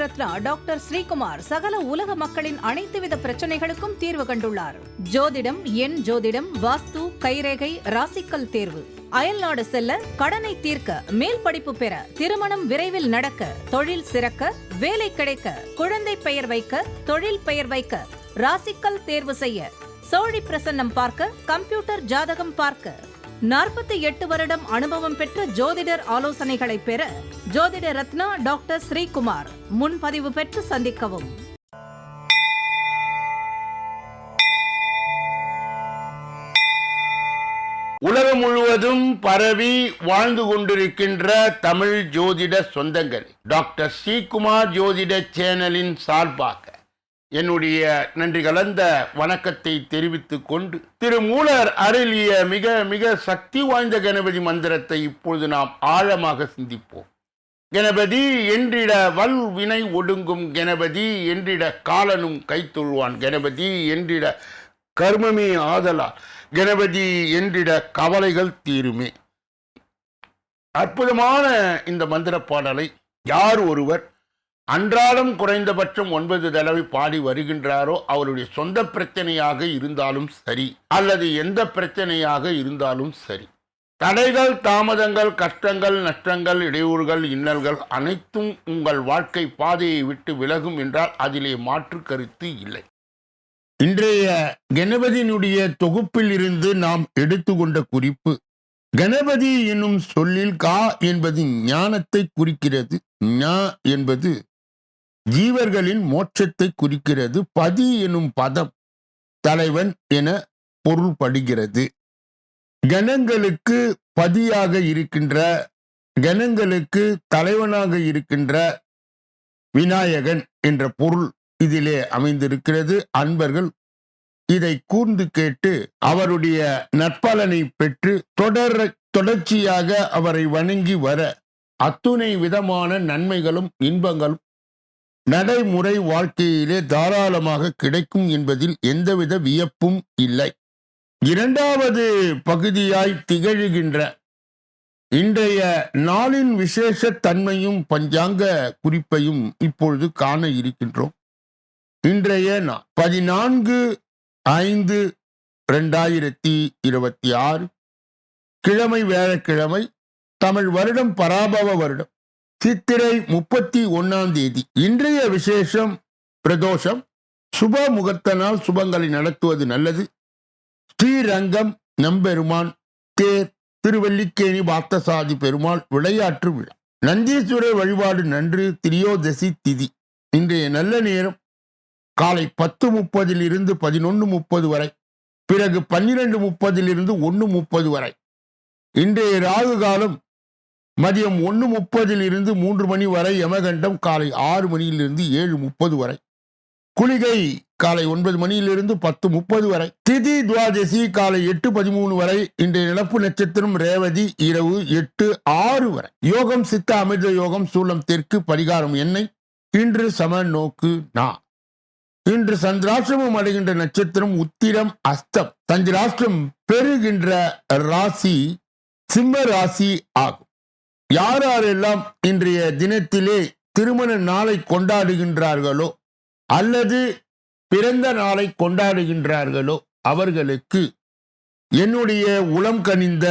Ratna doctor Sreekumar சகல உலக மக்களின் அனைத்து வித பிரச்சனைகளுக்கும் தீர்வு கண்டுள்ளார். ஜோதிடம், எண் ஜோதிடம், வாஸ்து, கைரேகை, ராசிக்கல் தேர்வு, அயல்நாடு செல்ல, கடனை தீர்க்க, மேல் படிப்பு பெற, திருமணம் விரைவில் நடக்க, தொழில் சிறக்க, வேலை கிடைக்க, குழந்தை பெயர் வைக்க, தொழில் பெயர் வைக்க, ராசிக்கல் தேர்வு செய்ய, சோழி பிரசன்னம் பார்க்க, கம்ப்யூட்டர் ஜாதகம் பார்க்க, 48 வருடம் அனுபவம் பெற்ற ஜோதிடர் ஆலோசனைகளை பெற ஜோதிட ரத்னா டாக்டர் ஸ்ரீகுமார். முன்பதிவு பெற்று சந்திக்கவும். உலகம் முழுவதும் பரவி வாழ்ந்து கொண்டிருக்கின்ற தமிழ் ஜோதிட சொந்தங்கள், டாக்டர் ஸ்ரீகுமார் ஜோதிட சேனலின் சார்பாக என்னுடைய நன்றி கலந்த வணக்கத்தை தெரிவித்துக் கொண்டு, திருமூலர் அருளிய மிக மிக சக்தி வாய்ந்த கணபதி மந்திரத்தை இப்பொழுது நாம் ஆழமாக சிந்திப்போம். கணபதி என்றிட வல் வினை ஒடுங்கும், கணபதி என்றிட காலனும் கைத்தொழுவான், கணபதி என்றிட கர்மமே ஆதலால், கணபதி என்றிட கவலைகள் தீருமே. அற்புதமான இந்த மந்திர பாடலை யார் ஒருவர் அன்றாடம் குறைந்தபட்சம் 9 தடவை பாடி வருகின்றாரோ, அவருடைய சொந்த பிரச்சனையாக இருந்தாலும் சரி, அல்லது எந்த பிரச்சனையாக இருந்தாலும் சரி, தடைகள், தாமதங்கள், கஷ்டங்கள், நஷ்டங்கள், இடையூறுகள், இன்னல்கள் அனைத்தும் உங்கள் வாழ்க்கை பாதையை விட்டு விலகும் என்றால் அதிலே மாற்று கருத்து இல்லை. இன்றைய கணபதியினுடைய தொகுப்பில் இருந்து நாம் எடுத்துக்கொண்ட குறிப்பு, கணபதி என்னும் சொல்லில் கா என்பது ஞானத்தை குறிக்கிறது, ஞா என்பது ஜீவர்களின் மோட்சத்தை குறிக்கிறது, பதி எனும் பதம் தலைவன் என பொருள்படுகிறது. கணங்களுக்கு பதியாக இருக்கின்ற, கணங்களுக்கு தலைவனாக இருக்கின்ற விநாயகன் என்ற பொருள் இதிலே அமைந்திருக்கிறது. அன்பர்கள் இதை கூர்ந்து கேட்டு அவருடைய நற்பலனை பெற்று தொடர்ச்சியாக அவரை வணங்கி வர அத்துணை விதமான நன்மைகளும் இன்பங்களும் நடைமுறை வாழ்க்கையிலே தாராளமாக கிடைக்கும் என்பதில் எந்தவித வியப்பும் இல்லை. இரண்டாவது பகுதியாய் திகழ்கின்ற இன்றைய நாளின் விசேஷ தன்மையும் பஞ்சாங்க குறிப்பையும் இப்பொழுது காண இருக்கின்றோம். இன்றைய 14/5/2026 கிழமை வியாழக்கிழமை, தமிழ் வருடம் பராபவ வருடம், சித்திரை 31ஆம் தேதி. இன்றைய விசேஷம் பிரதோஷம். சுப முகூர்த்த நாள், சுபங்களை நடத்துவது நல்லது. ஸ்ரீரங்கம் நம்பெருமான் தேர், திருவல்லிக்கேணி பார்த்தசாதி பெருமாள் விளையாட்டு விழா, நந்தீஸ்வரர் வழிபாடு நன்று, திரியோதசி திதி. இன்றைய நல்ல நேரம் காலை 10:30 11:30 வரை, பிறகு 12:30 1:30 வரை. இன்றைய ராகு காலம் மதியம் 1:30 3 மணி வரை, யமகண்டம் காலை 6 மணியிலிருந்து 7:30 வரை, குளிகை காலை 9 மணியிலிருந்து 10:30 வரை, திதி துவாதசி காலை 8:13 வரை. இன்றைய நிலப்பு நட்சத்திரம் ரேவதி, இரவு 8:06 வரை. யோகம் சித்த அமிர்த யோகம், சூலம் தெற்கு, பரிகாரம் எண்ணெய். இன்று சம நோக்கு நா. இன்று சந்திராஷ்டிரமம் அடைகின்ற நட்சத்திரம் உத்திரம் அஸ்தம். சந்திராஷ்டிரம் பெறுகின்ற ராசி சிம்ம ராசி ஆகும். யாரெல்லாம் இன்றைய தினத்திலே திருமண நாளை கொண்டாடுகின்றார்களோ அல்லது பிறந்த நாளை கொண்டாடுகின்றார்களோ அவர்களுக்கு என்னுடைய உளம் கனிந்த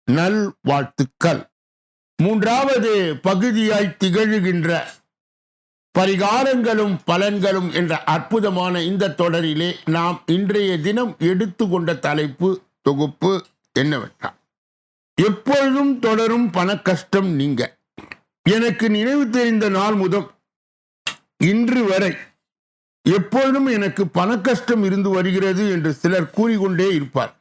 நல் வாழ்த்துக்கள். மூன்றாவது பகுதியாய் திகழ்கின்ற பரிகாரங்களும் பலன்களும் என்ற அற்புதமான இந்த தொடரிலே நாம் இன்றைய தினம் எடுத்துக்கொண்ட தலைப்பு தொகுப்பு என்னவென்றால், எப்பொழுதும் தொடரும் பண கஷ்டம் நீங்க. எனக்கு நினைவு தெரிந்த நாள் முதல் இன்று வரை எப்பொழுதும் எனக்கு பண கஷ்டம் இருந்து வருகிறது என்று சிலர் கூறிக்கொண்டே இருப்பார்.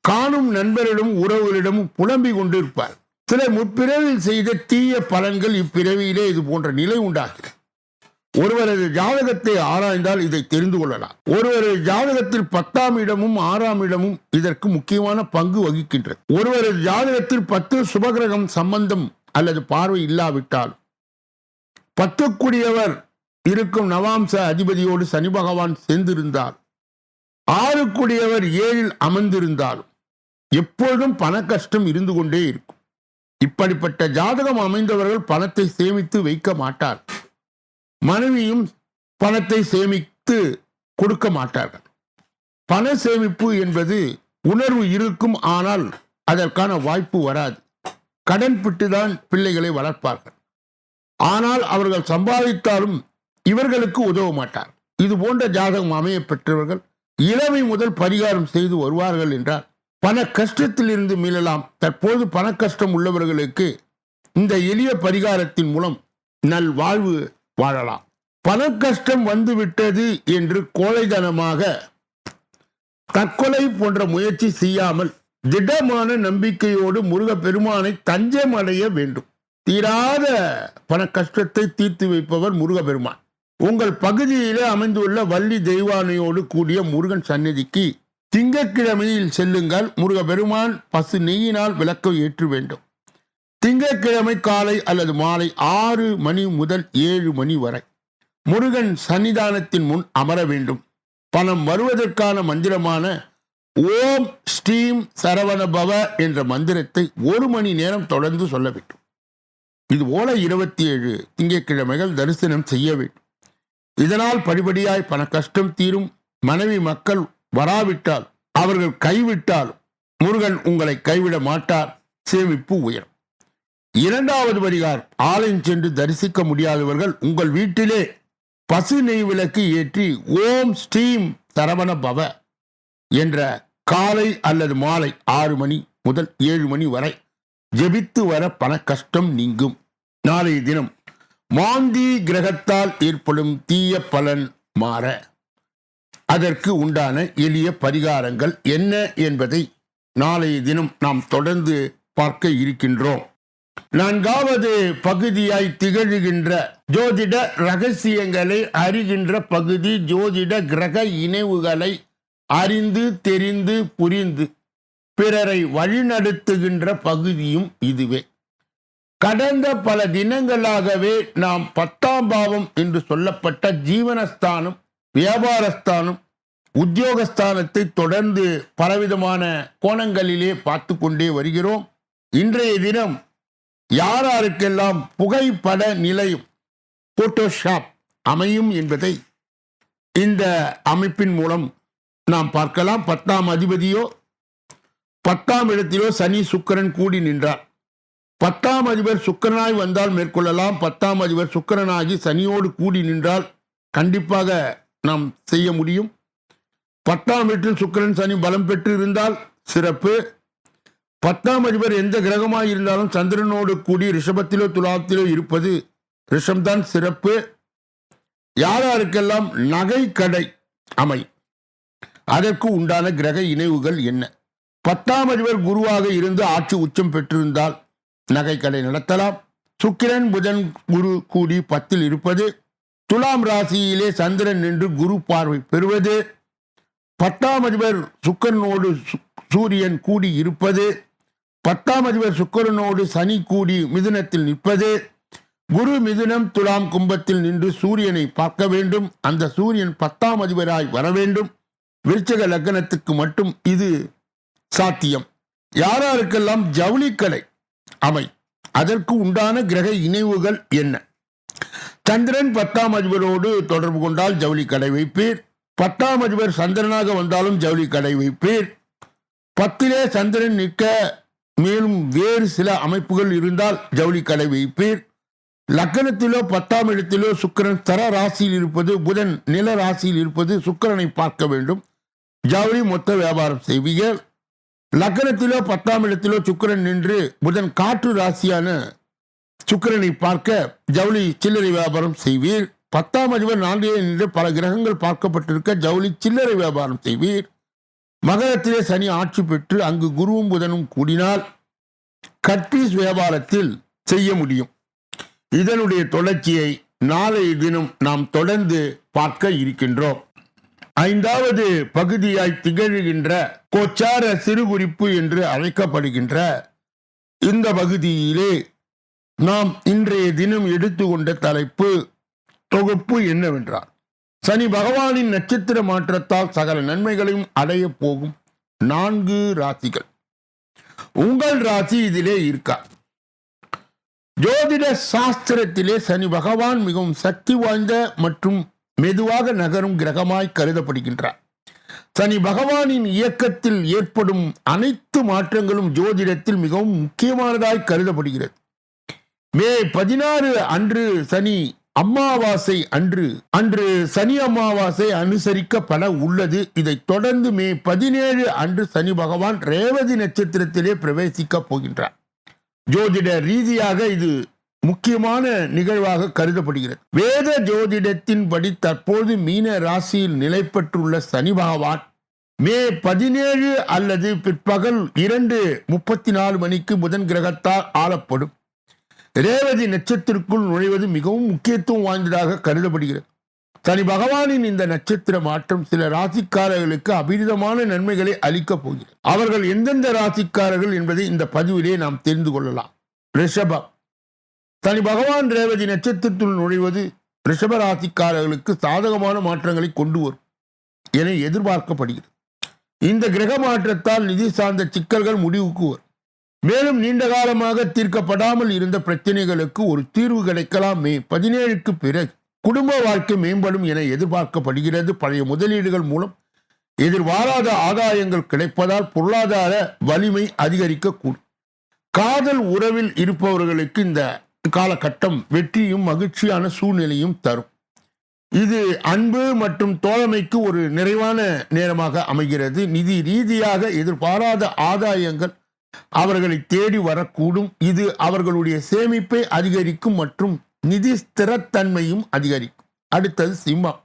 காணும் நண்பரிடம் உறவுகளிடம் புலம்பிக் கொண்டு இருப்பார். சிலர் முற்பிறவியில் செய்த தீய பலன்கள் இப்பிறவியிலே இது போன்ற நிலை உண்டாகிறது. ஒருவரது ஜாதகத்தை ஆராய்ந்தால் இதை தெரிந்து கொள்ளலாம். ஒருவரது ஜாதகத்தில் 10ஆம் இடமும் 6ஆம் இடமும் இதற்கு முக்கியமான பங்கு வகிக்கின்றது. ஒருவரது ஜாதகத்தில் 10 சுபகிரகம் சம்பந்தம் அல்லது பார்வை இல்லாவிட்டால், 10 இருக்கும் நவாம்ச அதிபதியோடு சனி பகவான் சேர்ந்திருந்தால், 6 7 அமர்ந்திருந்தாலும் எப்பொழுதும் பண கஷ்டம் இருந்து கொண்டே இருக்கும். இப்படிப்பட்ட ஜாதகம் அமைந்தவர்கள் பணத்தை சேமித்து வைக்க மாட்டார். மனைவியும் பணத்தை சேமித்து கொடுக்க மாட்டார்கள். பண சேமிப்பு என்பது உணர்வு இருக்கும், ஆனால் அதற்கான வாய்ப்பு வராது. கடன் பெற்றுதான் பிள்ளைகளை வளர்ப்பார்கள். ஆனால் அவர்கள் சம்பாதித்தாலும் இவர்களுக்கு உதவ மாட்டார். இது போன்ற ஜாதகம் அமைய பெற்றவர்கள் இளமை முதல் பரிகாரம் செய்து வருவார்கள் என்றால் பண கஷ்டத்தில் இருந்து மீளலாம். தற்போது பண கஷ்டம் உள்ளவர்களுக்கு இந்த எளிய பரிகாரத்தின் மூலம் நல் வாழ்வு வாழலாம். பண கஷ்டம் வந்துவிட்டது என்று கோழைத்தனமாக தற்கொலை போன்ற முயற்சி செய்யாமல் திடமான நம்பிக்கையோடு முருகப்பெருமானை தஞ்சம் அடைய வேண்டும். தீராத பண கஷ்டத்தை தீர்த்து வைப்பவர் முருகப்பெருமான். உங்கள் பகுதியிலே அமைந்துள்ள வள்ளி தெய்வானையோடு கூடிய முருகன் சந்நிதிக்கு திங்கட்கிழமையில் செல்லுங்கள். முருகப்பெருமான் பசு நெய்யினால் விளக்கை ஏற்ற வேண்டும். திங்கட்கிழமை காலை அல்லது மாலை 6 மணி முதல் 7 மணி வரை முருகன் சன்னிதானத்தின் முன் அமர வேண்டும். பணம் வருவதற்கான மந்திரமான ஓம் ஸ்ரீம் சரவண பவ என்ற மந்திரத்தை 1 மணி நேரம் தொடர்ந்து சொல்ல வேண்டும். இதுபோல 27 திங்கட்கிழமைகள் தரிசனம் செய்ய வேண்டும். இதனால் படிப்படியாய் பண கஷ்டம் தீரும். மனைவி மக்கள் வராவிட்டால், அவர்கள் கைவிட்டால் முருகன் உங்களை கைவிட மாட்டார். சேமிப்பு உயரும். 2வது பரிகாரம், ஆலயம் சென்று தரிசிக்க முடியாதவர்கள் உங்கள் வீட்டிலே பசு நெய் விளக்கு ஏற்றி ஓம் ஸ்ரீம் சரவண பவ என்ற காலை அல்லது மாலை 6 மணி முதல் 7 மணி வரை ஜெபித்து வர பண கஷ்டம் நீங்கும். நாளைய தினம் மாந்தி கிரகத்தால் ஏற்படும் தீய பலன் மாற அதற்கு உண்டான எளிய பரிகாரங்கள் என்ன என்பதை நாளைய தினம் நாம் தொடர்ந்து பார்க்க இருக்கின்றோம். 4வது பகுதியாய் திகழ்கின்ற ஜோதிட ரகசியங்களை அறிகின்ற பகுதி, ஜோதிட கிரக இணைவுகளை அறிந்து தெரிந்து புரிந்து பிறரை வழிநடத்துகின்ற பகுதியும் இதுவே. கடந்த பல தினங்களாகவே நாம் 10ஆம் பாவம் என்று சொல்லப்பட்ட ஜீவனஸ்தானம், வியாபாரஸ்தானம், உத்தியோகஸ்தானத்தை தொடர்ந்து பலவிதமான கோணங்களிலே பார்த்து கொண்டே வருகிறோம். இன்றைய தினம் யாருக்கெல்லாம் புகைப்பட நிலையம் போட்டோஷாப் அமையும் என்பதை இந்த அமைப்பின் மூலம் நாம் பார்க்கலாம். 10ஆம் அதிபதியோ 10ஆம் இடத்திலோ சனி சுக்கிரன் கூடி நின்றார். 10ஆம் அதிபர் சுக்கிரனாய் வந்தால் மேற்கொள்ளலாம். 10ஆம் அதிபர் சுக்கிரனாகி சனியோடு கூடி நின்றால் கண்டிப்பாக நாம் செய்ய முடியும். 10ஆம் வீட்டில் சுக்கிரன் சனி பலம் பெற்று இருந்தால் சிறப்பு. 10ஆம் அதிபர் எந்த கிரகமாக இருந்தாலும் சந்திரனோடு கூடி ரிஷபத்திலோ துலாத்திலோ இருப்பது ரிஷம்தான் சிறப்பு. யாருக்கெல்லாம் நகை கடை அமை, அதற்கு உண்டான கிரக இணைவுகள் என்ன? 10ஆம் அதிபர் குருவாக இருந்து ஆட்சி உச்சம் பெற்றிருந்தால் நகை கடை நடத்தலாம். சுக்கிரன் புதன் குரு கூடி 10இல் இருப்பது, துலாம் ராசியிலே சந்திரன் நின்று குரு பார்வை பெறுவது, 10ஆம் அதிபர் சுக்கிரனோடு சூரியன் கூடி இருப்பது, 10ஆம் அதிபர் சுக்கிரனோடு சனி கூடி மிதுனத்தில் நிற்பது, குரு மிதுனம் துலாம் கும்பத்தில் நின்று சூரியனை பார்க்க வேண்டும். அந்த சூரியன் 10ஆம் அதிபராய் வர வேண்டும். விருச்சிக லக்னத்துக்கு மட்டும் இது சாத்தியம். யாருக்கெல்லாம் ஜவுளிக்கடை அமை, அதற்கு உண்டான கிரக இணைவுகள் என்ன? சந்திரன் 10ஆம் அதிபரோடு தொடர்பு கொண்டால் ஜவுளி கடை வைப்பீர். 10ஆம் அதிபர் சந்திரனாக வந்தாலும் ஜவுளி கடை வைப்பீர். 10இலே சந்திரன் நிற்க மேலும் வேறு சில அமைப்புகள் இருந்தால் ஜவுளி கடை வைப்பீர். லக்னத்திலோ 10ஆம் இடத்திலோ சுக்கிரன் தர ராசியில் இருப்பது, புதன் நில ராசியில் இருப்பது, சுக்கிரனை பார்க்க வேண்டும். ஜவுளி மொத்த வியாபாரம் செய்வீர்கள். லக்னத்திலோ 10ஆம் இடத்திலோ சுக்கிரன் நின்று புதன் காற்று ராசியான சுக்கிரனை பார்க்க ஜவுளி சில்லறை வியாபாரம் செய்வீர். 10ஆம் அதிபர் 4 நின்று பல கிரகங்கள் பார்க்கப்பட்டிருக்க ஜவுளி சில்லறை வியாபாரம் செய்வீர். மகரத்திலே சனி ஆட்சி பெற்று அங்கு குருவும் புதனும் கூடினால் கட்பீஸ் வியாபாரத்தில் செய்ய முடியும். இதனுடைய தொடர்ச்சியை நாளைய தினம் நாம் தொடர்ந்து பார்க்க இருக்கின்றோம். 5வது பகுதியாய் திகழ்கின்ற கோச்சார சிறுகுறிப்பு என்று அழைக்கப்படுகின்ற இந்த பகுதியிலே நாம் இன்றைய தினம் எடுத்துக்கொண்ட தலைப்பு தொகுப்பு என்னவென்றால், சனி பகவானின் நட்சத்திர மாற்றத்தால் சகல நன்மைகளையும் அடைய போகும் 4 ராசிகள். உங்கள் ராசி இதிலே இருக்கா? ஜோதிட சாஸ்திரத்திலே சனி பகவான் மிகவும் சக்தி வாய்ந்த மற்றும் மெதுவாக நகரும் கிரகமாய் கருதப்படுகின்றார். சனி பகவானின் இயக்கத்தில் ஏற்படும் அனைத்து மாற்றங்களும் ஜோதிடத்தில் மிகவும் முக்கியமானதாய் கருதப்படுகிறது. மே 16 அன்று சனி அமாவாசை அன்று சனி அமாவாசை அனுசரிக்கப்பட உள்ளது. இதைத் தொடர்ந்து மே 17 அன்று சனி பகவான் ரேவதி நட்சத்திரத்திலே பிரவேசிக்க போகின்றார். ஜோதிட ரீதியாக இது முக்கியமான நிகழ்வாக கருதப்படுகிறது. வேத ஜோதிடத்தின்படி தற்போது மீன ராசியில் நிலை பெற்றுள்ள சனி பகவான் மே 17 அல்லது பிற்பகல் 2:34 மணிக்கு புதன் கிரகத்தால் ஆளப்படும் ரேவதி நட்சத்திரத்திற்குள் நுழைவது மிகவும் முக்கியத்துவம் வாய்ந்ததாக கருதப்படுகிறது. சனி பகவானின் இந்த நட்சத்திர மாற்றம் சில ராசிக்காரர்களுக்கு அபரிதமான நன்மைகளை அளிக்கப் போகிறது. அவர்கள் எந்தெந்த ராசிக்காரர்கள் என்பதை இந்த பதிவிலே நாம் தெரிந்து கொள்ளலாம். ரிஷபம். சனி பகவான் ரேவதி நட்சத்திரத்தில் நுழைவது ரிஷப ராசிக்காரர்களுக்கு சாதகமான மாற்றங்களை கொண்டு வரும் என எதிர்பார்க்கப்படுகிறது. இந்த கிரக மாற்றத்தால் நிதி சார்ந்த சிக்கல்கள் முடிவுக்கு வரும். மேலும் நீண்ட காலமாக தீர்க்கப்படாமல் இருந்த பிரச்சனைகளுக்கு ஒரு தீர்வு கிடைக்கலாம். மே 17க்கு பிறகு குடும்ப வாழ்க்கை மேம்படும் என எதிர்பார்க்கப்படுகிறது. பழைய முதலீடுகள் மூலம் எதிர்பாராத ஆதாயங்கள் கிடைப்பதால் பொருளாதார வலிமை அதிகரிக்கக்கூடும். காதல் உறவில் இருப்பவர்களுக்கு இந்த காலகட்டம் வெற்றியும் மகிழ்ச்சியான சூழ்நிலையும் தரும். இது அன்பு மற்றும் தோழமைக்கு ஒரு நிறைவான நேரமாக அமைகிறது. நிதி ரீதியாக எதிர்பாராத ஆதாயங்கள் அவர்களை தேடி வரக்கூடும். இது அவர்களுடைய சேமிப்பை அதிகரிக்கும் மற்றும் நிதி ஸ்திரத்தன்மையும் அதிகரிக்கும். அடுத்தது சிம்மம்.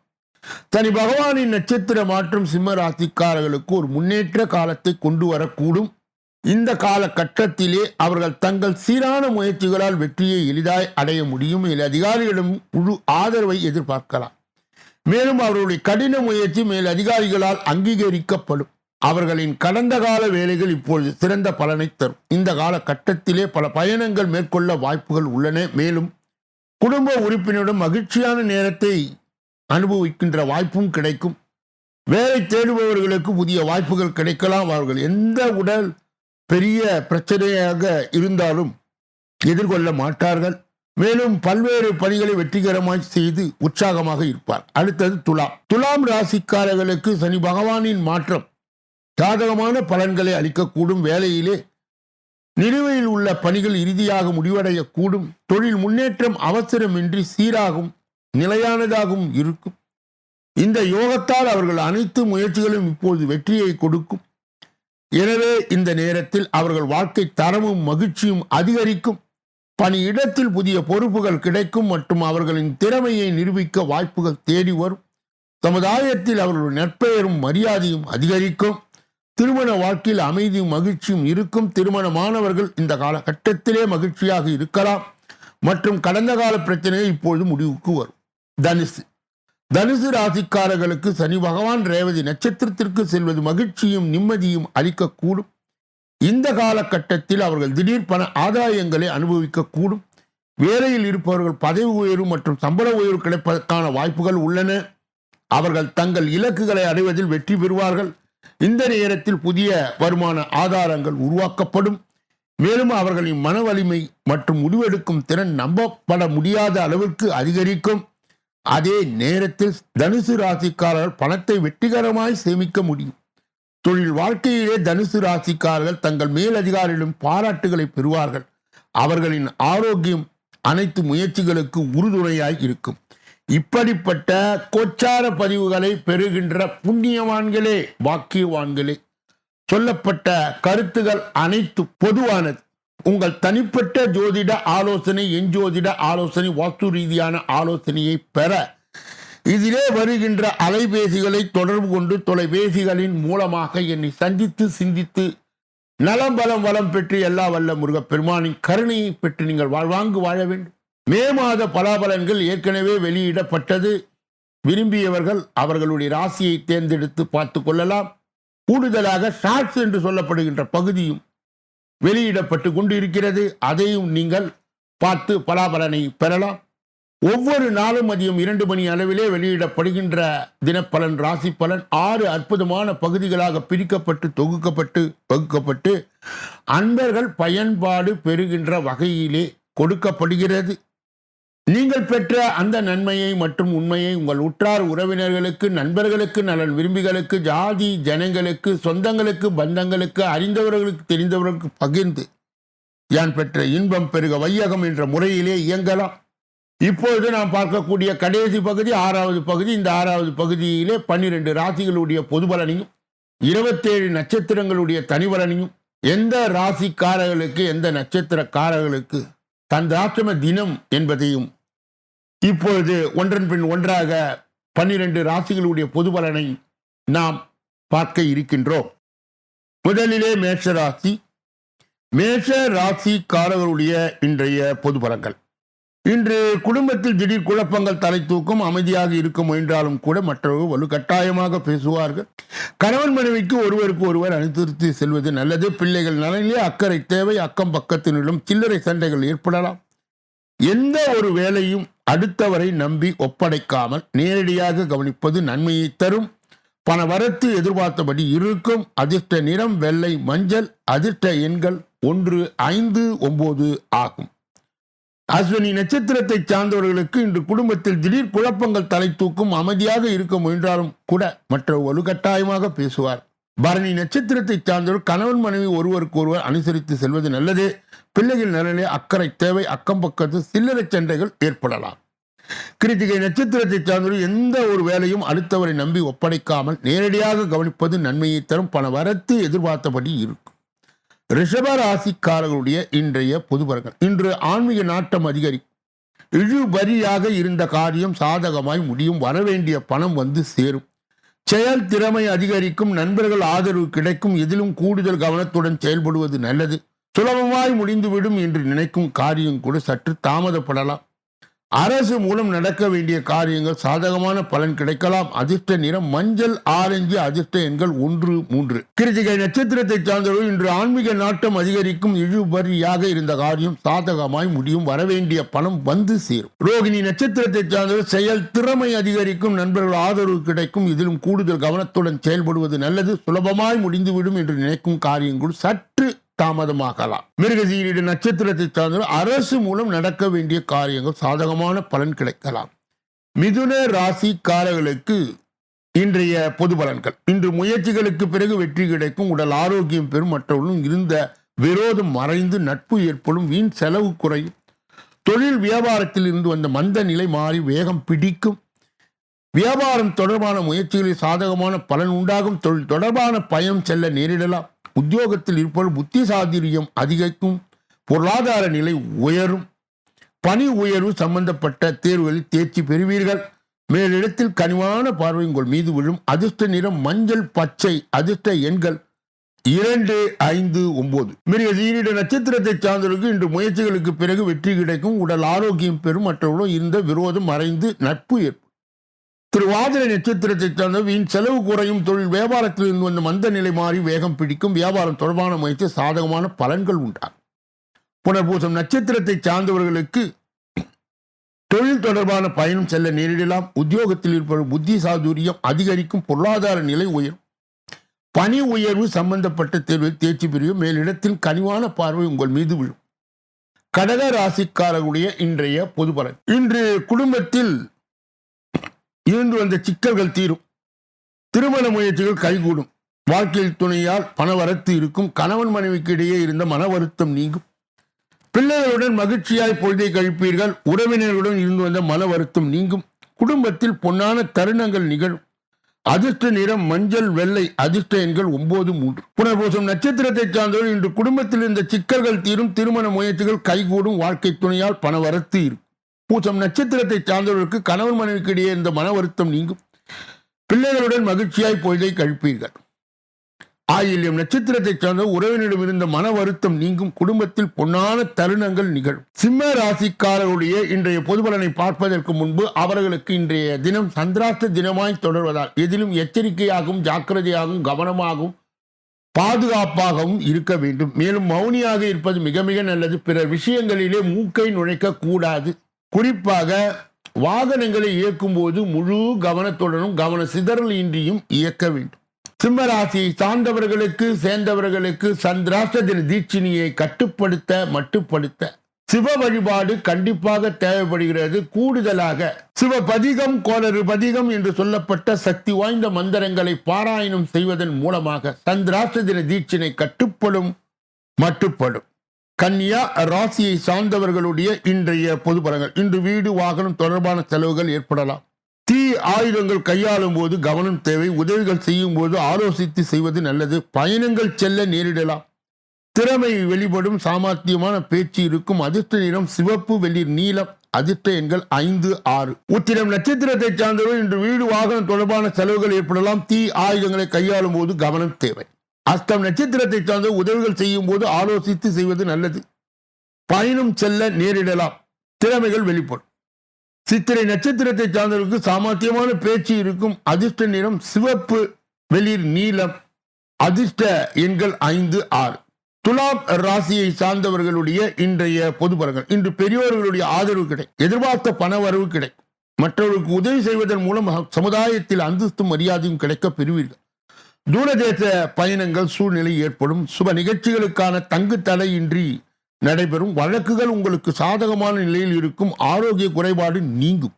சனி பகவானின் நட்சத்திர மாற்றம் சிம்ம ராசிக்காரர்களுக்கு ஒரு முன்னேற்ற காலத்தை கொண்டு வரக்கூடும். இந்த காலகட்டத்திலே அவர்கள் தங்கள் சீரான முயற்சிகளால் வெற்றியை எளிதாய் அடைய முடியும். அதிகாரிகளிடம் முழு ஆதரவை எதிர்பார்க்கலாம். மேலும் அவர்களுடைய கடின முயற்சி மேல் அதிகாரிகளால் அங்கீகரிக்கப்படும். அவர்களின் கடந்த கால வேலைகள் இப்பொழுது சிறந்த பலனை தரும். இந்த காலகட்டத்திலே பல பயணங்கள் மேற்கொள்ள வாய்ப்புகள் உள்ளன. மேலும் குடும்ப உறுப்பினரிடம் மகிழ்ச்சியான நேரத்தை அனுபவிக்கின்ற வாய்ப்பும் கிடைக்கும். வேலை தேடுபவர்களுக்கு புதிய வாய்ப்புகள் கிடைக்கலாம். அவர்கள் எந்த உடல் பெரிய பிரச்சனையாக இருந்தாலும் எதிர்கொள்ள மாட்டார்கள். மேலும் பல்வேறு பணிகளை வெற்றிகரமாக செய்து உற்சாகமாக இருப்பார். அடுத்தது துலாம். துலாம் ராசிக்காரர்களுக்கு சனி பகவானின் மாற்றம் சாதகமான பலன்களை அளிக்கக்கூடும். வேலையிலே நிலுவையில் உள்ள பணிகள் இறுதியாக முடிவடையக்கூடும். தொழில் முன்னேற்றம் அவசரமின்றி சீராகவும் நிலையானதாகவும் இருக்கும். இந்த யோகத்தால் அவர்கள் அனைத்து முயற்சிகளும் இப்போது வெற்றியை கொடுக்கும். எனவே இந்த நேரத்தில் அவர்கள் வாழ்க்கை தரமும் மகிழ்ச்சியும் அதிகரிக்கும். பணியிடத்தில் புதிய பொறுப்புகள் கிடைக்கும் மற்றும் அவர்களின் திறமையை நிரூபிக்க வாய்ப்புகள் தேடி வரும். சமுதாயத்தில் அவர்களுடைய நற்பெயரும் மரியாதையும் அதிகரிக்கும். திருமண வாழ்க்கையில் அமைதியும் மகிழ்ச்சியும் இருக்கும். திருமணமானவர்கள் இந்த காலகட்டத்திலே மகிழ்ச்சியாக இருக்கலாம் மற்றும் கடந்த கால பிரச்சனைகள் இப்பொழுது முடிவுக்கு வரும். தனுசு. தனுசு ராசிக்காரர்களுக்கு சனி பகவான் ரேவதி நட்சத்திரத்திற்கு செல்வது மகிழ்ச்சியும் நிம்மதியும் அளிக்கக்கூடும். இந்த காலகட்டத்தில் அவர்கள் திடீர் பண ஆதாயங்களை அனுபவிக்கக்கூடும். வேலையில் இருப்பவர்கள் பதவி உயர்வு மற்றும் சம்பள உயர்வு கிடைப்பதற்கான வாய்ப்புகள் உள்ளன. அவர்கள் தங்கள் இலக்குகளை அடைவதில் வெற்றி பெறுவார்கள். இந்த நேரத்தில் புதிய வருமான ஆதாரங்கள் உருவாக்கப்படும். மேலும் அவர்களின் மன வலிமை மற்றும் முடிவெடுக்கும் திறன் நம்பப்பட முடியாத அளவிற்கு அதிகரிக்கும். அதே நேரத்தில் தனுசு ராசிக்காரர்கள் பணத்தை வெற்றிகரமாய் சேமிக்க முடியும். தொழில் வாழ்க்கையிலே தனுசு ராசிக்காரர்கள் தங்கள் மேலதிகாரிகளிடம் பாராட்டுகளை பெறுவார்கள். அவர்களின் ஆரோக்கியம் அனைத்து முயற்சிகளுக்கு உறுதுணையாய் இருக்கும். இப்படிப்பட்ட கோச்சார பதிவுகளை பெறுகின்ற புண்ணியவான்களே, பாக்கியவான்களே, சொல்லப்பட்ட கருத்துகள் அனைத்து பொதுவானது. உங்கள் தனிப்பட்ட ஜோதிட ஆலோசனை, எஞ்சோதிட ஆலோசனை, வாஸ்து ரீதியான ஆலோசனையை பெற இதிலே வருகின்ற அலைபேசிகளை தொடர்பு கொண்டு தொலைபேசிகளின் மூலமாக என்னை சந்தித்து சிந்தித்து நலம் பலம் வளம் பெற்று எல்லா வல்ல முருகப்பெருமானின் கருணையை பெற்று நீங்கள் வாழ்வாங்கு வாழ வேண்டும். மே மாத பலாபலன்கள் ஏற்கனவே வெளியிடப்பட்டது. விரும்பியவர்கள் அவர்களுடைய ராசியை தேர்ந்தெடுத்து பார்த்து கொள்ளலாம். கூடுதலாக ஷார்ட்ஸ் என்று சொல்லப்படுகின்ற பகுதியும் வெளியிடப்பட்டு கொண்டு இருக்கிறது. அதையும் நீங்கள் பார்த்து பலாபலனை பெறலாம். ஒவ்வொரு நாளும் மதியம் 2 மணி அளவிலே வெளியிடப்படுகின்ற தினப்பலன், ராசி பலன் 6 அற்புதமான பகுதிகளாக பிரிக்கப்பட்டு தொகுக்கப்பட்டு வகுக்கப்பட்டு அன்பர்கள் பயன்பாடு பெறுகின்ற வகையிலே கொடுக்கப்படுகிறது. நீங்கள் பெற்ற அந்த நன்மையை மற்றும் உண்மையை உங்கள் உற்றார் உறவினர்களுக்கு, நண்பர்களுக்கு, நலன் விரும்பிகளுக்கு, ஜாதி ஜனங்களுக்கு, சொந்தங்களுக்கு, பந்தங்களுக்கு, அறிந்தவர்களுக்கு, தெரிந்தவர்களுக்கு பகிர்ந்து யான் பெற்ற இன்பம் பெருக வையகம் என்ற முறையிலே இயங்கலாம். இப்பொழுது நாம் பார்க்கக்கூடிய கடைசி பகுதி 6வது பகுதி. இந்த 6வது பகுதியிலே 12 ராசிகளுடைய பொது பலனையும் 27 நட்சத்திரங்களுடைய தனிபலனையும், எந்த ராசிக்காரர்களுக்கு எந்த நட்சத்திரக்காரர்களுக்கு சந்திராஷ்டம தினம் என்பதையும் இப்பொழுது ஒன்றன் பின் ஒன்றாக 12 ராசிகளுடைய பொது பலனை நாம் பார்க்க இருக்கின்றோம். முதலிலே மேஷராசி. மேஷ ராசிக்காரர்களுடைய இன்றைய பொது பலன்கள். இன்று குடும்பத்தில் திடீர் குழப்பங்கள் தலை தூக்கும். அமைதியாக இருக்க முயன்றாலும் கூட மற்றவர்கள் வலுக்கட்டாயமாக பேசுவார்கள். கணவன் மனைவிக்கு ஒருவருக்கு ஒருவர் அனுசரித்து செல்வது நல்லது. பிள்ளைகள் நலனிலே அக்கறை தேவை. அக்கம் பக்கத்தினிடம் சில்லறை சண்டைகள் ஏற்படலாம். எந்த ஒரு வேலையும் அடுத்தவரை நம்பி ஒப்படைக்காமல் நேரடியாக கவனிப்பது நன்மையை தரும். பண வரத்து எதிர்பார்த்தபடி இருக்கும். அதிர்ஷ்ட நிறம் வெள்ளை மஞ்சள். அதிர்ஷ்ட எண்கள் 1, 5, 9 ஆகும். அஸ்வினி நட்சத்திரத்தை சார்ந்தவர்களுக்கு இன்று குடும்பத்தில் திடீர் குழப்பங்கள் தலை தூக்கும். அமைதியாக இருக்க முயன்றாலும் கூட மற்ற வலுக்கட்டாயமாக பேசுவார். பரணி நட்சத்திரத்தை சார்ந்தவர்கள் கணவன் மனைவி ஒருவருக்கு ஒருவர் அனுசரித்து செல்வது நல்லது. பிள்ளைகள் நலனிலே அக்கறை தேவை. அக்கம் பக்கத்து சில்லறை சண்டைகள் ஏற்படலாம். கிருத்திகை நட்சத்திரத்தை சார்ந்தவர்கள் எந்த ஒரு வேலையும் அடுத்தவரை நம்பி ஒப்படைக்காமல் நேரடியாக கவனிப்பது நன்மையை தரும். பண வரத்து எதிர்பார்த்தபடி இருக்கும். ரிஷப ராசிக்காரர்களுடைய இன்றைய பொது பலன்கள். இன்று ஆன்மீக நாட்டம் அதிகரிக்கும். இழுபறியாக இருந்த காரியம் சாதகமாய் முடியும். வரவேண்டிய பணம் வந்து சேரும். செயல் திறமை அதிகரிக்கும். நண்பர்கள் ஆதரவு கிடைக்கும். எதிலும் கூடுதல் கவனத்துடன் செயல்படுவது நல்லது. சுலபமாய் முடிந்துவிடும் என்று நினைக்கும் காரியம் கூட சற்று தாமதப்படலாம். அரசு மூலம் நடக்க வேண்டிய காரியங்கள் சாதகமான பலன் கிடைக்கலாம். அதிர்ஷ்ட நிறம் மஞ்சள் ஆரஞ்சு. அதிர்ஷ்ட எண்கள் 1, 3. கிருத்திகை நட்சத்திரத்தை சார்ந்தவர்கள் இன்று ஆன்மீக நாட்டம் அதிகரிக்கும். இழுபறியாக இருந்த காரியம் சாதகமாய் முடியும். வரவேண்டிய பணம் வந்து சேரும். ரோகிணி நட்சத்திரத்தை சார்ந்தவர்கள் செயல் திறமை அதிகரிக்கும். நண்பர்கள் ஆதரவு கிடைக்கும். இதிலும் கூடுதல் கவனத்துடன் செயல்படுவது நல்லது. சுலபமாய் முடிந்துவிடும் என்று நினைக்கும் காரியங்கள் சற்று தாமதமாகலாம். மிருகசீரிட நட்சத்திரத்தை சார்ந்த அரசு மூலம் நடக்க வேண்டிய காரியங்கள் சாதகமான பலன் கிடைக்கலாம். மிதுன ராசிக்காரர்களுக்கு இன்றைய பொது பலன்கள். இன்று முயற்சிகளுக்கு பிறகு வெற்றி கிடைக்கும். உடல் ஆரோக்கியம் பெறும். மற்றவர்களும் இருந்த விரோதம் மறைந்து நட்பு ஏற்படும். வீண் செலவு குறையும். தொழில் வியாபாரத்தில் இருந்து வந்த மந்த நிலை மாறி வேகம் பிடிக்கும். வியாபாரம் தொடர்பான முயற்சிகளில் சாதகமான பலன் உண்டாகும். தொழில் தொடர்பான பயணம் செல்ல நேரிடலாம். உத்தியோகத்தில் இருப்பவர் புத்திசாதுரியம் அதிகரிக்கும். பொருளாதார நிலை உயரும். பணி உயர்வு சம்பந்தப்பட்ட தேர்வுகளில் தேர்ச்சி பெறுவீர்கள். மேலிடத்தில் கனிவான பார்வை உங்கள் மீது விழும். அதிர்ஷ்ட நிறம் மஞ்சள் பச்சை. அதிர்ஷ்ட எண்கள் 2, 5, 9. மிருகசீரிட நட்சத்திரத்தை சார்ந்தவர்களுக்கு இன்று முயற்சிகளுக்கு பிறகு வெற்றி கிடைக்கும். உடல் ஆரோக்கியம் பெறும். மற்றவர்களும் இருந்த விரோதம் மறைந்து நட்பு ஏற்படும். திருவாதிரை நட்சத்திரத்தை சார்ந்த வீண் செலவு குறையும். தொழில் வியாபாரத்தில் இருந்து வந்த மந்த நிலை மாறி வேகம் பிடிக்கும். வியாபாரம் தொடர்பான முயற்சி சாதகமான பலன்கள் உண்டாகும். புனர்பூசம் நட்சத்திரத்தை சார்ந்தவர்களுக்கு தொழில் தொடர்பான பயணம் செல்ல நேரிடலாம். உத்தியோகத்தில் இருப்பவர் புத்தி சாதுரியம் அதிகரிக்கும். பொருளாதார நிலை உயரும். பணி உயர்வு சம்பந்தப்பட்ட தேர்வில் தேர்ச்சி பெறும். மேலிடத்தில் கனிவான பார்வை உங்கள் மீது விழும். கடக ராசிக்காரர்களுடைய இன்றைய பொது பலன். இன்று குடும்பத்தில் இருந்து வந்த சிக்கல்கள் தீரும். திருமண முயற்சிகள் கைகூடும். வாழ்க்கையில் துணையால் பண வரத்து இருக்கும். கணவன் மனைவிக்கு இடையே இருந்த மன வருத்தம் நீங்கும். பிள்ளைகளுடன் மகிழ்ச்சியாய் பொழுதை கழிப்பீர்கள். உறவினர்களுடன் இருந்து வந்த மன வருத்தம் நீங்கும். குடும்பத்தில் பொன்னான தருணங்கள் நிகழும். அதிர்ஷ்ட நிறம் மஞ்சள் வெள்ளை. அதிர்ஷ்ட எண்கள் 9, 3. புனர்பூசம் நட்சத்திரத்தை சார்ந்தவர்கள் இன்று குடும்பத்தில் இருந்த சிக்கல்கள் தீரும். திருமண முயற்சிகள் கைகூடும். வாழ்க்கை துணையால் பண வரத்து இருக்கும். பூசம் நட்சத்திரத்தை சார்ந்தவர்களுக்கு கணவன் மனைவிக்கு இடையே இருந்த மன வருத்தம் நீங்கும். பிள்ளைகளுடன் மகிழ்ச்சியாய் பொழுதை கழிப்பீர்கள். ஆயில்யம் நட்சத்திரத்தை சார்ந்த உறவினரிடம் இருந்த மன வருத்தம் நீங்கும். குடும்பத்தில் பொன்னான தருணங்கள் நிகழும். சிம்ம ராசிக்காரர்களுடைய இன்றைய பொது பலனை பார்ப்பதற்கு முன்பு அவர்களுக்கு இன்றைய தினம் சந்திராஷ்ட தினமாய் தொடர்வதால் எதிலும் எச்சரிக்கையாகவும் ஜாக்கிரதையாகவும் கவனமாகவும் பாதுகாப்பாகவும் இருக்க வேண்டும். மேலும் மௌனியாக இருப்பது மிக மிக நல்லது. பிற விஷயங்களிலே மூக்கை நுழைக்க கூடாது. குறிப்பாக வாகனங்களை இயக்கும் போது முழு கவனத்துடனும் கவன சிதறல் இன்றியும் இயக்க வேண்டும். சிம்மராசியை சார்ந்தவர்களுக்கு சேர்ந்தவர்களுக்கு சந்திராஷ்ட தின தீட்சிணியை கட்டுப்படுத்த மட்டுப்படுத்த சிவ வழிபாடு கண்டிப்பாக தேவைப்படுகிறது. கூடுதலாக சிவபதிகம், கோளறு பதிகம் என்று சொல்லப்பட்ட சக்தி வாய்ந்த மந்திரங்களை பாராயணம் செய்வதன் மூலமாக சந்திராஷ்ட தின தீட்சினை கட்டுப்படும் மட்டுப்படும். கன்னியா ராசியை சார்ந்தவர்களுடைய இன்றைய பொது பலன்கள். இன்று வீடு வாகனம் தொடர்பான செலவுகள் ஏற்படலாம். தீ ஆயுதங்கள் கையாளும் போது கவனம் தேவை. உதவிகள் செய்யும் போது ஆலோசித்து செய்வது நல்லது. பயணங்கள் செல்ல நேரிடலாம். திறமை வெளிப்படும். சாமர்த்தியமான பேச்சு இருக்கும். அதிர்ஷ்ட நிறம் சிவப்பு, வெளிர் நீலம். அதிர்ஷ்ட எண்கள் 5, 6. உத்திரம் நட்சத்திரத்தை சார்ந்தவர்கள் இன்று வீடு வாகனம் தொடர்பான செலவுகள் ஏற்படலாம். தீ ஆயுதங்களை கையாளும் போது கவனம் தேவை. அஸ்தம் நட்சத்திரத்தை சார்ந்த உதவிகள் செய்யும் போது ஆலோசித்து செய்வது நல்லது. பயணம் செல்ல நேரிடலாம். திறமைகள் வெளிப்படும். சித்திரை நட்சத்திரத்தை சார்ந்தவர்களுக்கு சாமர்த்தியமான பேச்சு இருக்கும். அதிர்ஷ்ட நிறம் சிவப்பு, வெளிர் நீலம். அதிர்ஷ்ட எண்கள் 5, 6. துலாம் ராசியை சார்ந்தவர்களுடைய இன்றைய பொது பலன்கள். இன்று பெரியோர்களுடைய ஆதரவு கிடைக்கும். எதிர்பார்த்த பண வரவு கிடைக்கும். மற்றவர்களுக்கு உதவி செய்வதன் மூலம் சமுதாயத்தில் அந்தஸ்தும் மரியாதையும் கிடைக்க பெறுவீர்கள். தூரதேச பயணங்கள் சூழ்நிலை ஏற்படும். சுப நிகழ்ச்சிகளுக்கான தங்கு தடையின்றி நடைபெறும். வழக்குகள் உங்களுக்கு சாதகமான நிலையில் இருக்கும். ஆரோக்கிய குறைபாடு நீங்கும்.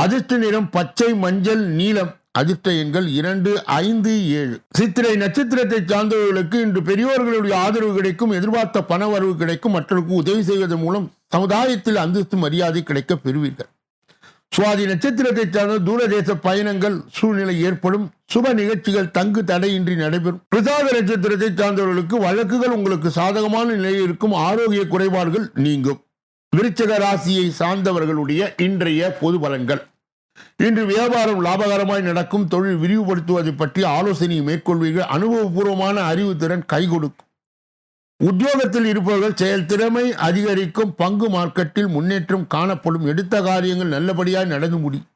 அதிர்ஷ்ட நிறம் பச்சை, மஞ்சள், நீலம். அதிர்ஷ்ட எண்கள் 2, 5, 7. சித்திரை நட்சத்திரத்தை சார்ந்தவர்களுக்கு இன்று பெரியோர்களுடைய ஆதரவு கிடைக்கும். எதிர்பார்த்த பண வரவு கிடைக்கும். மற்றவர்களுக்கு உதவி செய்வதன் மூலம் சமுதாயத்தில் அந்தஸ்து மரியாதை கிடைக்க பெறுவீர்கள். சுவாதி நட்சத்திரத்தை சார்ந்த தூரதேச பயணங்கள் சூழ்நிலை ஏற்படும். சுப நிகழ்ச்சிகள் தங்கு தடையின்றி நடைபெறும். பிரசாத நட்சத்திரத்தை சார்ந்தவர்களுக்கு வழக்குகள் உங்களுக்கு சாதகமான நிலையில் இருக்கும். ஆரோக்கிய குறைபாடுகள் நீங்கும். விருச்சிக ராசியை சார்ந்தவர்களுடைய இன்றைய பொது பலன்கள். இன்று வியாபாரம் லாபகரமாய் நடக்கும். தொழில் விரிவுபடுத்துவதை பற்றி ஆலோசனையை மேற்கொள்வீர்கள். அனுபவபூர்வமான அறிவு திறன் கை கொடுக்கும். உத்தியோகத்தில் இருப்பவர்கள் செயல் திறமை அதிகரிக்கும். பங்கு மார்க்கெட்டில் முன்னேற்றம் காணப்படும். எடுத்த காரியங்கள் நல்லபடியாக நடந்து முடியும்.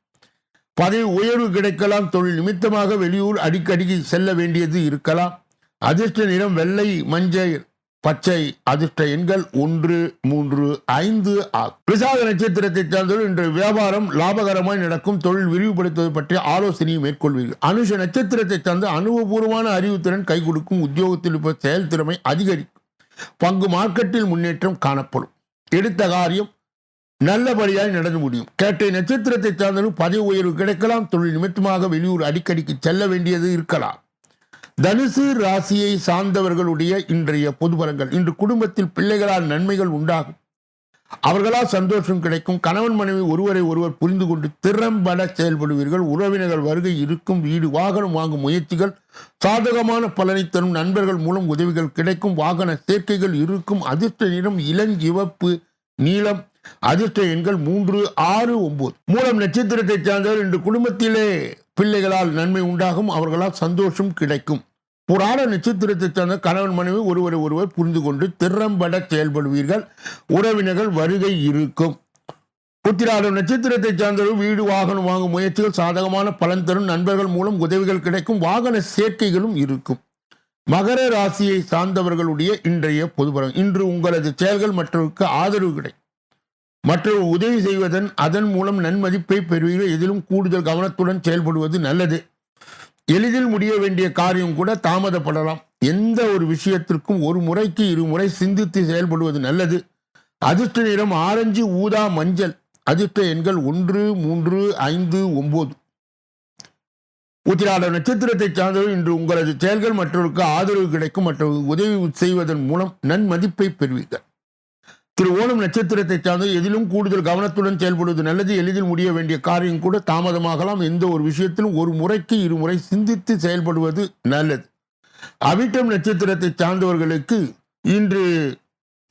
பதவி உயர்வு கிடைக்கலாம். தொழில் நிமித்தமாக வெளியூர் அடிக்கடி செல்ல வேண்டியது இருக்கலாம். அதிர்ஷ்ட நிறம் வெள்ளை, மஞ்சள், பச்சை. அதிர்ஷ்ட எண்கள் 1, 3, 5 ஆகும். விசாக நட்சத்திரத்தை சார்ந்தவர்கள் இன்று வியாபாரம் லாபகரமாய் நடக்கும். தொழில் விரிவுபடுத்துவது பற்றி ஆலோசனையை மேற்கொள்வீர்கள். அனுஷ நட்சத்திரத்தை சார்ந்த அனுபவபூர்வமான அறிவுத்திறன் கை கொடுக்கும். உத்தியோகத்தில் இருப்ப செயல் திறமை அதிகரிக்கும். பங்கு மார்க்கெட்டில் முன்னேற்றம் காணப்படும். எடுத்த காரியம் நல்லபடியாய் நடந்து முடியும். கேட்டை நட்சத்திரத்தை சார்ந்தவர்கள் பதவி உயர்வு கிடைக்கலாம். தொழில் நிமித்தமாக வெளியூர் அடிக்கடிக்கு செல்ல வேண்டியது இருக்கலாம். தனுசு ராசியை சார்ந்தவர்களுடைய இன்றைய பொது பலன்கள். இன்று குடும்பத்தில் பிள்ளைகளால் நன்மைகள் உண்டாகும். அவர்களால் சந்தோஷம் கிடைக்கும். கணவன் மனைவி ஒருவரை ஒருவர் புரிந்து கொண்டு திறம்பட செயல்படுவீர்கள். உறவினர்கள் வருகை இருக்கும். வீடு வாகனம் வாங்கும் முயற்சிகள் சாதகமான பலனை தரும். நண்பர்கள் மூலம் உதவிகள் கிடைக்கும். வாகன சேர்க்கைகள் இருக்கும். அதிர்ஷ்ட நிறம் இளஞ்சிவப்பு, நீலம். அதிர்ஷ்ட எண்கள் 3, 6, 9. மூலம் நட்சத்திரத்தை சார்ந்தவர் இன்று குடும்பத்திலே பிள்ளைகளால் நன்மை உண்டாகும். அவர்களால் சந்தோஷம் கிடைக்கும். புராண நட்சத்திரத்தை சார்ந்த கணவன் மனைவி ஒருவரை ஒருவர் புரிந்து கொண்டு திறம்பட செயல்படுவீர்கள். உறவினர்கள் வருகை இருக்கும். உத்திராடம் நட்சத்திரத்தை சார்ந்தவர்கள் வீடு வாகனம் வாங்கும் முயற்சிகள் சாதகமான பலன் தரும். நண்பர்கள் மூலம் உதவிகள் கிடைக்கும். வாகன சேர்க்கைகளும் இருக்கும். மகர ராசியை சார்ந்தவர்களுடைய இன்றைய பொது பலன். இன்று உங்களது செயல்கள் மற்றவருக்கு ஆதரவு கிடைக்கும். மற்றவர் உதவி செய்வதன் அதன் மூலம் நன்மதிப்பை பெறுவீர்கள். எதிலும் கூடுதல் கவனத்துடன் செயல்படுவது நல்லது. எளிதில் முடிய வேண்டிய காரியம் கூட தாமதப்படலாம். எந்த ஒரு விஷயத்திற்கும் ஒரு முறைக்கு 2 முறை சிந்தித்து செயல்படுவது நல்லது. அதிர்ஷ்ட நிறம் ஆரஞ்சு, ஊதா, மஞ்சள். அதிர்ஷ்ட எண்கள் 1, 3, 5, 9. உத்திராட நட்சத்திரத்தை சார்ந்தவர்கள் இன்று உங்களது செயல்கள் மற்றவருக்கு ஆதரவு கிடைக்கும். மற்றவர்கள் உதவி செய்வதன் மூலம் நன்மதிப்பை பெறுவீர்கள். திரு ஓணம் நட்சத்திரத்தை சார்ந்த எதிலும் கூடுதல் கவனத்துடன் செயல்படுவது நல்லது. எளிதில் முடிய வேண்டிய காரியம் கூட தாமதமாகலாம். எந்த ஒரு விஷயத்திலும் ஒரு முறைக்கு 2 முறை சிந்தித்து செயல்படுவது நல்லது. அவிட்டம் நட்சத்திரத்தை சார்ந்தவர்களுக்கு இன்று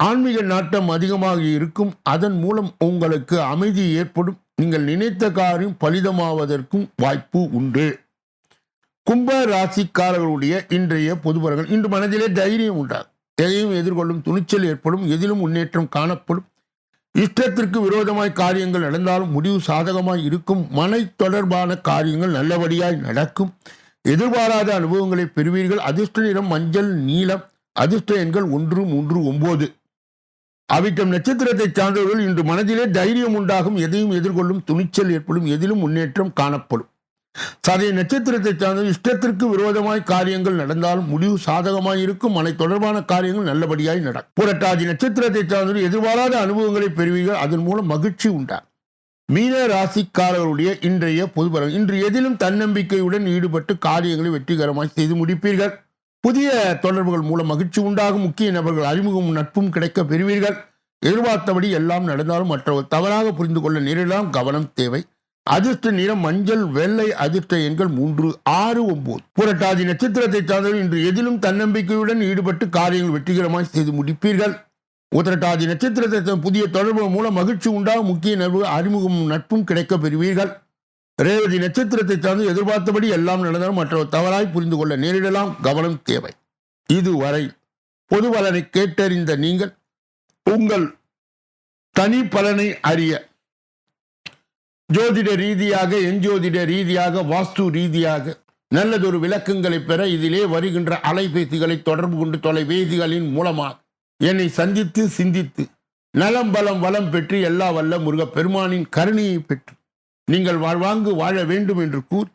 ஆன்மீக நாட்டம் அதிகமாக இருக்கும். அதன் மூலம் உங்களுக்கு அமைதி ஏற்படும். நீங்கள் நினைத்த காரியம் பலிதமாவதற்கும் வாய்ப்பு உண்டு. கும்ப ராசிக்காரர்களுடைய இன்றைய பொது பலன்கள். இன்று மனதிலே தைரியம் உண்டாகும். எதையும் எதிர்கொள்ளும் துணிச்சல் ஏற்படும். எதிலும் முன்னேற்றம் காணப்படும். இஷ்டத்திற்கு விரோதமாய் காரியங்கள் நடந்தாலும் முடிவு சாதகமாய் இருக்கும். மனை தொடர்பான காரியங்கள் நல்லபடியாய் நடக்கும். எதிர்பாராத அனுபவங்களை பெறுவீர்கள். அதிர்ஷ்ட நிறம் மஞ்சள், நீலம். அதிர்ஷ்ட எண்கள் 1, 3, 9. அவிட்டம் நட்சத்திரத்தை சார்ந்தவர்கள் இன்று மனதிலே தைரியம் உண்டாகும். எதையும் எதிர்கொள்ளும் துணிச்சல் ஏற்படும். எதிலும் முன்னேற்றம் காணப்படும். சதய நட்சத்திரத்தை சார்ந்த இஷ்டத்திற்கு விரோதமாய் காரியங்கள் நடந்தாலும் முடிவு சாதகமாய் இருக்கும். மனை தொடர்பான காரியங்கள் நல்லபடியாய் நடக்கும். புரட்டாதி நட்சத்திரத்தை சார்ந்த எதிர்பாராத அனுபவங்களை பெறுவீர்கள். அதன் மூலம் மகிழ்ச்சி உண்டாகும். மீன ராசிக்காரர்களுடைய இன்றைய பொதுபலன். இன்று எதிலும் தன்னம்பிக்கையுடன் ஈடுபட்டு காரியங்களை வெற்றிகரமாய் செய்து முடிப்பீர்கள். புதிய தொடர்புகள் மூலம் மகிழ்ச்சி உண்டாகும். முக்கிய நபர்கள் அறிமுகமும் நட்பும் கிடைக்க பெறுவீர்கள். எதிர்பார்த்தபடி எல்லாம் நடந்தாலும் மற்றவர் தவறாக புரிந்து கொள்ள நேரிடலாம். கவனம் தேவை. அதிர்ஷ்ட நிறம் மஞ்சள், வெள்ளை. அதிர்ஷ்ட எண்கள் 3, 6, 9. புரட்டாதி நட்சத்திரத்தை சார்ந்தவர் இன்று எதிலும் தன்னம்பிக்கையுடன் ஈடுபட்டு காரியங்கள் வெற்றிகரமாய் செய்து முடிப்பீர்கள். உத்திரட்டாதி நட்சத்திரத்தை புதிய தொடர்பு மூலம் மகிழ்ச்சி உண்டாகும். முக்கிய நபர்கள் அறிமுகமும் நட்பும் கிடைக்க பெறுவீர்கள். ரேவதி நட்சத்திரத்தை சார்ந்து எதிர்பார்த்தபடி எல்லாம் நடந்தாலும் மற்றவர் தவறாய் புரிந்து கொள்ள நேரிடலாம். கவனம் தேவை. இதுவரை பொது பலனை கேட்டறிந்த நீங்கள் உங்கள் தனி பலனை அறிய ஜோதிட ரீதியாக, எஞ்சோதிட ரீதியாக, வாஸ்து ரீதியாக நல்லதொரு விளக்கங்களை பெற இதிலே வருகின்ற அலைபேசிகளை தொடர்பு கொண்டு தொலைபேசிகளின் மூலமாக என்னை சந்தித்து சிந்தித்து நலம் பலம் வளம் பெற்று எல்லா வல்ல முருகப் பெருமானின் கருணையை பெற்று நீங்கள் வாழ்வாங்கு வாழ வேண்டும் என்று கூறி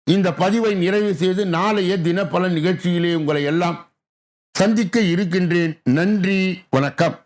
இந்த பதிவை நிறைவு செய்து நாளைய தினப்பலன் நிகழ்ச்சியிலே உங்களை எல்லாம் சந்திக்க இருக்கின்றேன். நன்றி, வணக்கம்.